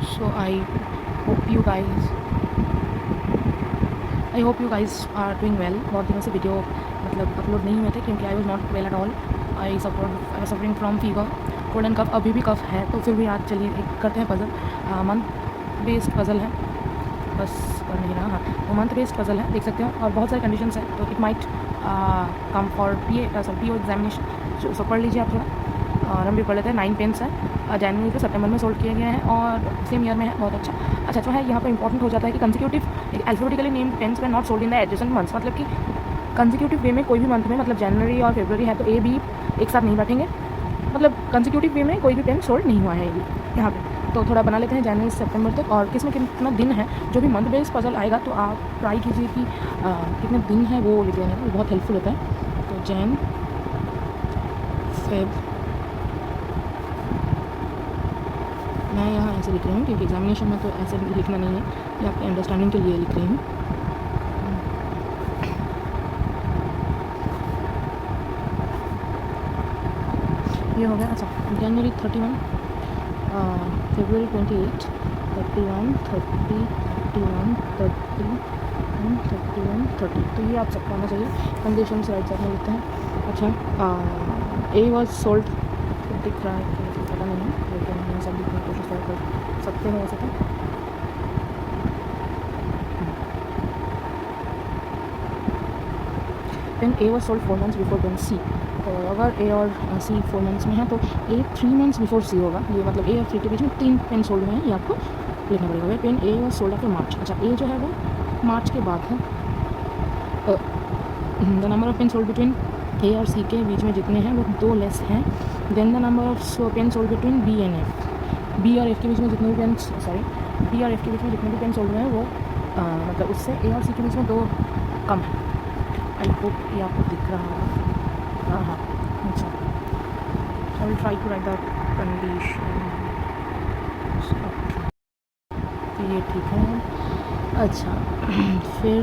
So hope you guys I hope you guys are doing well. बहुत दिनों से video मतलब अपलोड नहीं हुए थे क्योंकि I was not well at all. I suffering from fever, cold and cough. अभी भी कफ है तो फिर भी आज चलिए एक करते हैं पज़ल। मंथ बेस्ड पज़ल है, बस कर नहीं रहा। हाँ, वो मंथ बेस्ड पज़ल है, देख सकते हो। और बहुत सारे कंडीशंस हैं तो it might come for P O examination. So पढ़ लीजिए आप थोड़ा, और हम भी पढ़ लेते हैं। 9 पेन्स है, जनवरी से सितंबर में सोल्ड किए गए हैं और सेम ईयर में है। बहुत अच्छा जो है यहाँ पर इंपॉर्टेंट हो जाता है कि consecutive alphabetically named pens were not sold in the adjacent months. मतलब कि कंसेक्यूटिव वे में कोई भी मंथ में, मतलब जनवरी और फरवरी है तो ए बी एक साथ नहीं बैठेंगे। मतलब कंसेक्यूटिव वे में कोई भी पेन सोल्ड नहीं हुआ है यहाँ पे। तो थोड़ा बना लेते हैं जनवरी से सितंबर तक, और किस में कितना दिन है। जो भी मंथ बेस्ड पजल आएगा तो आप ट्राई कीजिए कि कितने दिन है वो लिख लेंगे, वो बहुत हेल्पफुल होता है। तो जैन, फेब, मैं यहाँ ऐसे लिख रही हूँ क्योंकि एग्जामिनेशन में तो ऐसे लिखना नहीं है, ये आपके अंडरस्टैंडिंग के लिए लिख रही हूँ। ये हो गया। अच्छा, जनवरी 31, फरवरी 28, 31, 30, 31, 31, 31, 30। तो ये आप सबको आना चाहिए। कंडीशन राइट साइड में लिखते हैं। अच्छा, ए वॉज सोल्ड, दिख रहा है कि पता नहीं है, लेकिन मैं सब लिखने की कोशिश कर सकते हैं वैसे तो। Pen A was sold 4 months before pen C. तो अगर ए और सी 4 मंथ्स में है तो ए 3 मंथ्स बिफोर सी होगा। ये मतलब ए और सी के बीच में 3 पेन सोल्ड हुए हैं, ये आपको लिखना पड़ेगा। Pen A was sold after March. अच्छा, ए जो है वो मार्च के बाद है। The number of pen sold between A और सी के बीच में जितने हैं वो 2 लेस हैं than the number of pen sold between B and F. B और एफ के बीच में जितने भी पेन बी और एफ के बीच में जितने भी पेन सोल्ड हुए हैं वो मतलब उससे ए और सी के बीच में 2 कम है। आई होप ये आपको दिख रहा होगा। हाँ, अच्छा, I will try to write the condition. तो ये ठीक है। अच्छा, फिर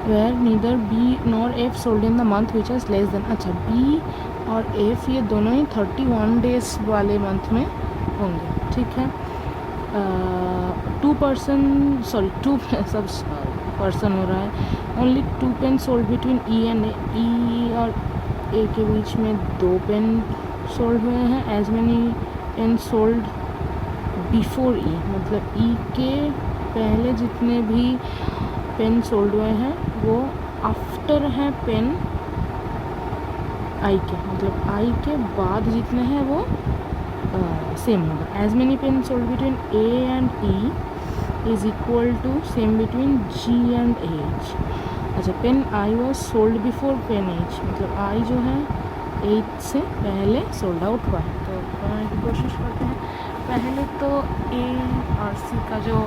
where neither B nor F sold in the month which is less than. अच्छा, बी और एफ ये दोनों ही 31 डेज वाले मंथ में होंगे, ठीक है। 2 सब पर्सन हो रहा है। Only 2 pen sold between E and A. E और ए के बीच में 2 पेन सोल्ड हुए हैं। As many pen sold before E, मतलब ई के पहले जितने भी पेन सोल्ड हुए हैं वो आफ्टर हैं पेन आई के, मतलब आई के बाद जितने हैं वो सेम होगा। As many pen sold between A and E is equal to same between G and H. अच्छा, pen I was sold before pen H, मतलब आई जो है एच से पहले सोल्ड आउट हुआ है। तो बनाने की कोशिश करते हैं। पहले तो ए और सी का जो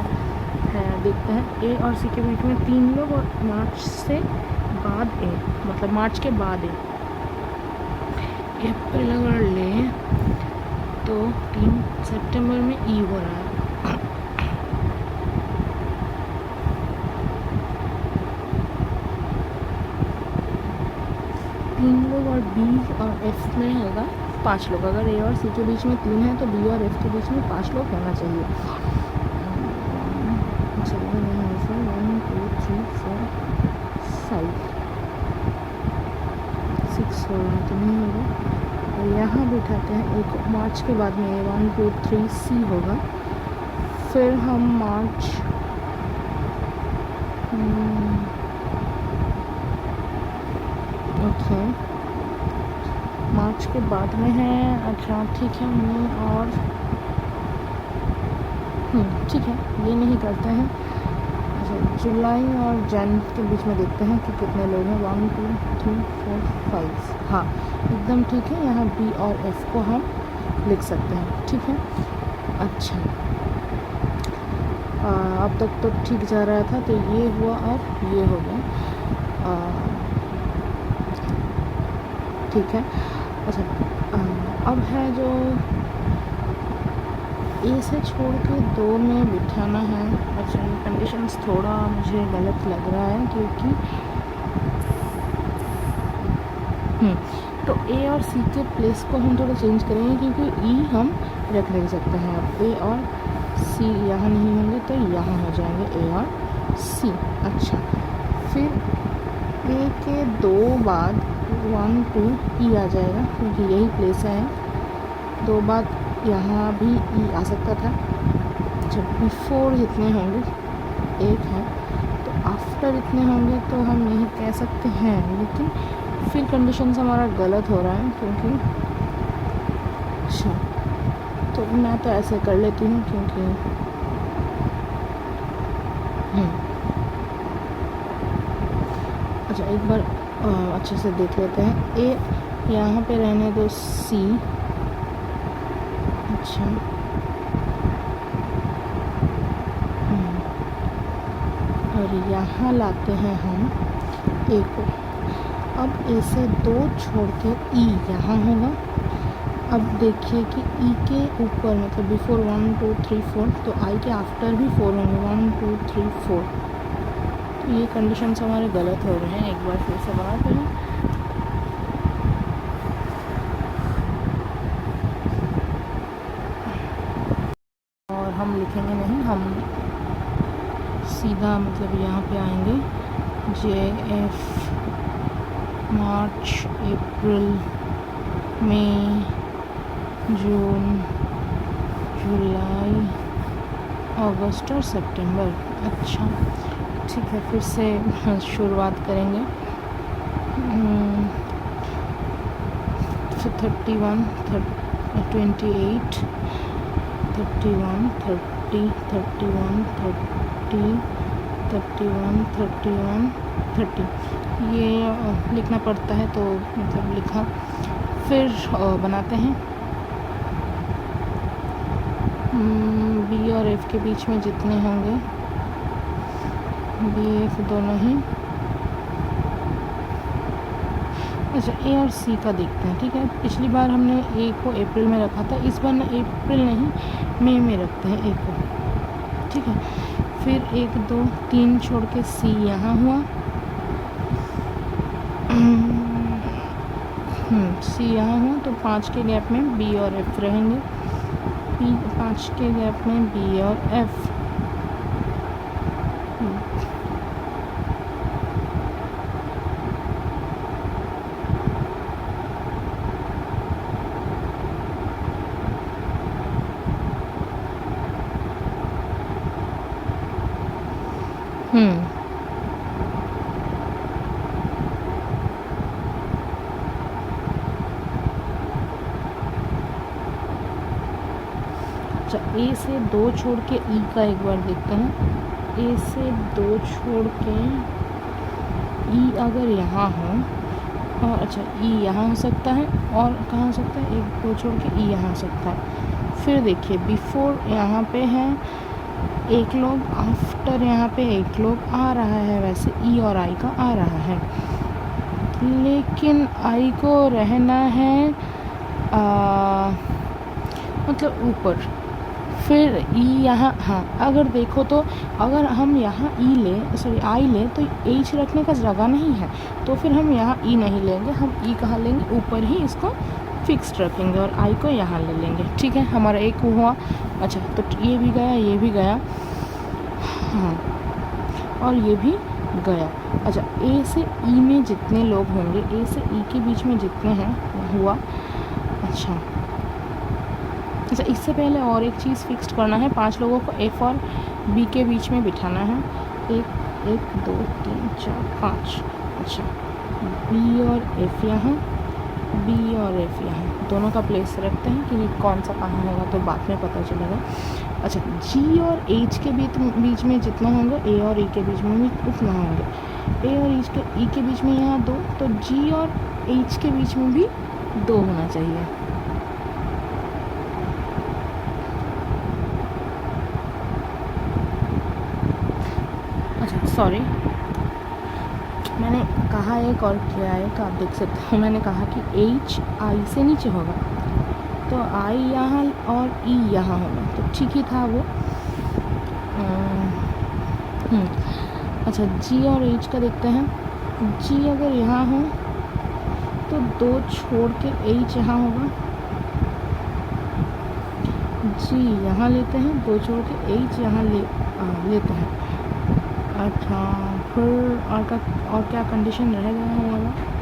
है देखते हैं। ए और सी के बीच में 3 लोग, और मार्च से बाद ए, मतलब मार्च के बाद ए। अप्रैल अगर लें तो 3 सितंबर में ई हो रहा है। लोग, और बी और एफ में होगा 5 लोग। अगर ए और सी के बीच में 3 है तो बी और एफ के बीच में 5 लोग होना चाहिए। 1, 2, 3, 4, 5, 6 होगा तो नहीं होगा। और यहाँ बिठाते हैं एक मार्च के बाद में 1, 2, 3 सी होगा। फिर हम मार्च ओके, मार्च के बाद में है। अच्छा, ठीक है। और ठीक है, ये नहीं करते हैं। अच्छा, जुलाई और जन के बीच में देखते हैं कि कितने लोग हैं। 1, 2, 3, 4, 5। हाँ, एकदम ठीक है। यहाँ बी और एफ को हम लिख सकते हैं, ठीक है। अच्छा, अब तक तो ठीक जा रहा था, तो ये हुआ और ये हो गया, ठीक है। अच्छा, अब है जो ए से छोड़ के 2 में बिठाना है। अच्छा, ये कंडीशंस थोड़ा मुझे गलत लग रहा है क्योंकि तो ए और सी के प्लेस को हम थोड़ा चेंज करेंगे क्योंकि ई हम रख नहीं सकते हैं। अब ए और सी यहाँ नहीं होंगे तो यहाँ हो जाएंगे ए और सी। अच्छा, फिर ए के 2 बाद 1 2 ई आ जाएगा क्योंकि यही प्लेस है। 2 बाद यहाँ भी ई आ सकता था। जब बिफोर जितने होंगे 1 है तो आफ्टर इतने होंगे तो हम यही कह सकते हैं, लेकिन फिर कंडीशन हमारा गलत हो रहा है क्योंकि अच्छा, तो मैं तो ऐसे कर लेती हूँ क्योंकि अच्छा एक बार अच्छे से देख लेते हैं। ए यहाँ पे रहने दो सी। अच्छा और यहाँ लाते हैं हम ए को। अब ए से 2 छोड़ के ई यहाँ होगा। अब देखिए कि ई के ऊपर मतलब बिफोर 1 2 3 4 तो आई के आफ्टर भी 4 होंगे 1 2 3 4। तो ये कंडीशंस हमारे गलत हो रहे हैं। एक बार फिर से बनाते हैं। और हम लिखेंगे नहीं, हम सीधा मतलब यहाँ पे आएंगे जे एफ मार्च अप्रैल मई जून जुलाई अगस्त और सितंबर। अच्छा ठीक है, फिर से शुरुआत करेंगे। फिर 31 28 31 30 31 30 31 31 30 ये लिखना पड़ता है तो मतलब लिखा। फिर बनाते हैं बी और एफ के बीच में जितने होंगे बी एफ दोनों ही। अच्छा ए और सी का देखते हैं। ठीक है, पिछली बार हमने ए को अप्रैल में रखा था, इस बार ना अप्रैल नहीं मई में रखते हैं ए को। ठीक है, फिर 1 2 3 छोड़ के सी यहाँ हुआ। सी यहाँ हुआ तो 5 के गैप में बी और एफ रहेंगे। 5 के गैप में बी और एफ। अच्छा, ए से 2 छोड़ के ई का एक बार देखते हैं। ए से 2 छोड़ के ई अगर यहाँ हो और अच्छा ई यहाँ हो सकता है और कहाँ हो सकता है 1 2 छोड़ के ई यहाँ हो सकता है। फिर देखिए बिफोर यहाँ पे है 1 लोग, आफ्टर यहाँ पे 1 लोग आ रहा है। वैसे ई और आई का आ रहा है, लेकिन आई को रहना है मतलब ऊपर। फिर ई यहाँ, हाँ अगर देखो तो अगर हम यहाँ ई ले सॉरी आई ले तो एच रखने का जगह नहीं है, तो फिर हम यहाँ ई नहीं लेंगे। हम ई कहाँ लेंगे, ऊपर ही इसको फिक्स्ड रखेंगे और आई को यहाँ ले लेंगे। ठीक है, हमारा एक हुआ। अच्छा तो ये भी गया, ये भी गया, हाँ और ये भी गया। अच्छा ए से ई में जितने लोग होंगे, ए से ई के बीच में जितने हैं हुआ। अच्छा इससे पहले और एक चीज़ फिक्स्ड करना है। 5 लोगों को एफ और बी के बीच में बिठाना है। 1 2 3 4 5। अच्छा बी और एफ यहाँ, बी और एफ यहाँ, दोनों का प्लेस रखते हैं कि कौन सा कहाँ होगा तो बाद में पता चलेगा। अच्छा जी और एच के बीच में जितना होंगे, ए और ई के बीच में भी उतना होंगे। ए और ई के बीच में यहाँ 2, तो जी और एच के बीच में भी 2 होना चाहिए। सॉरी मैंने कहा एक और किया है तो आप देख सकते हो। मैंने कहा कि एच आई से नीचे होगा तो आई यहाँ और ई यहाँ होगा, तो ठीक ही था वो। अच्छा जी और एच का देखते हैं। जी अगर यहाँ हो तो 2 छोड़ के एच यहाँ होगा। जी यहाँ लेते हैं, 2 छोड़ के एच यहाँ लेते हैं। अच्छा, फिर और क्या कंडीशन रह गया हमारा?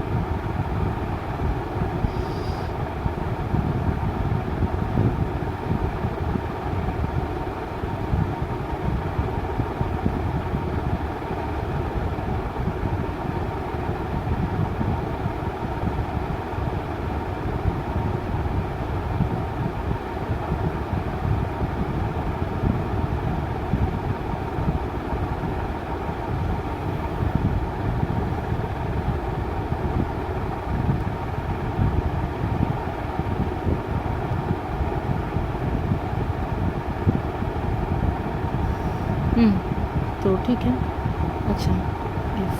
तो ठीक है। अच्छा, एफ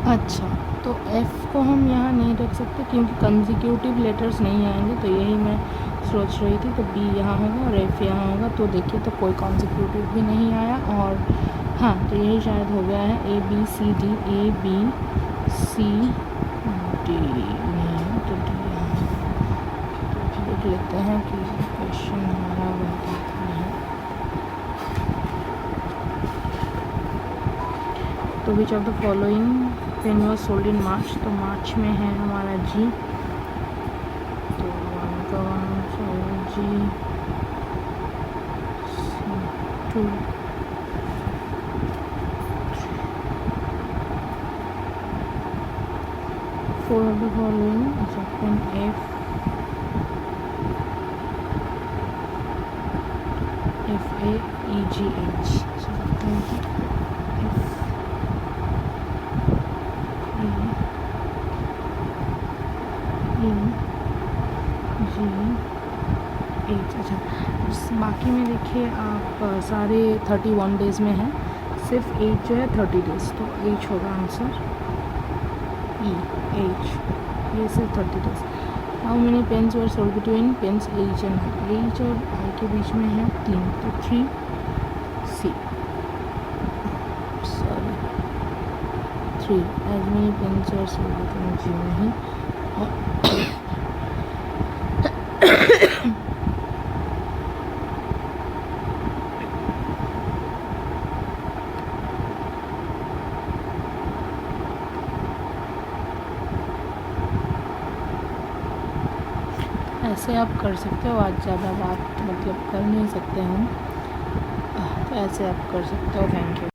अच्छा, तो एफ़ को हम यहाँ नहीं रख सकते क्योंकि कंसेक्यूटिव लेटर्स नहीं आएंगे, तो यही मैं सोच रही थी। तो बी यहाँ होगा और एफ़ यहाँ होगा। तो देखिए, तो कोई कंसेक्यूटिव भी नहीं आया। और हाँ, तो यही शायद हो गया है A B C D, A B C D नहीं, तो डी यहाँ। तो देख लेते हैं कि क्वेश्चन हमारा बनता है। तो which of the following pen was sold in March? तो मार्च में है हमारा जी। तो जी 2 4 of the following is open F A E G H. So F E G H। अच्छा, बाकी में देखिए आप सारे 31 डेज़ में है, सिर्फ एज जो है 30 डेज़। तो एज होगा आंसर ई एज, ये सिर्फ 30 days. How many pens were sold between pens H and H और आई के बीच में है 3, तो 3 C, sorry 3 as many pens were sold between G में ही। ऐसे आप कर सकते हो, आज ज़्यादा बात मतलब कर नहीं सकते हम, तो ऐसे आप कर सकते हो। Thank you.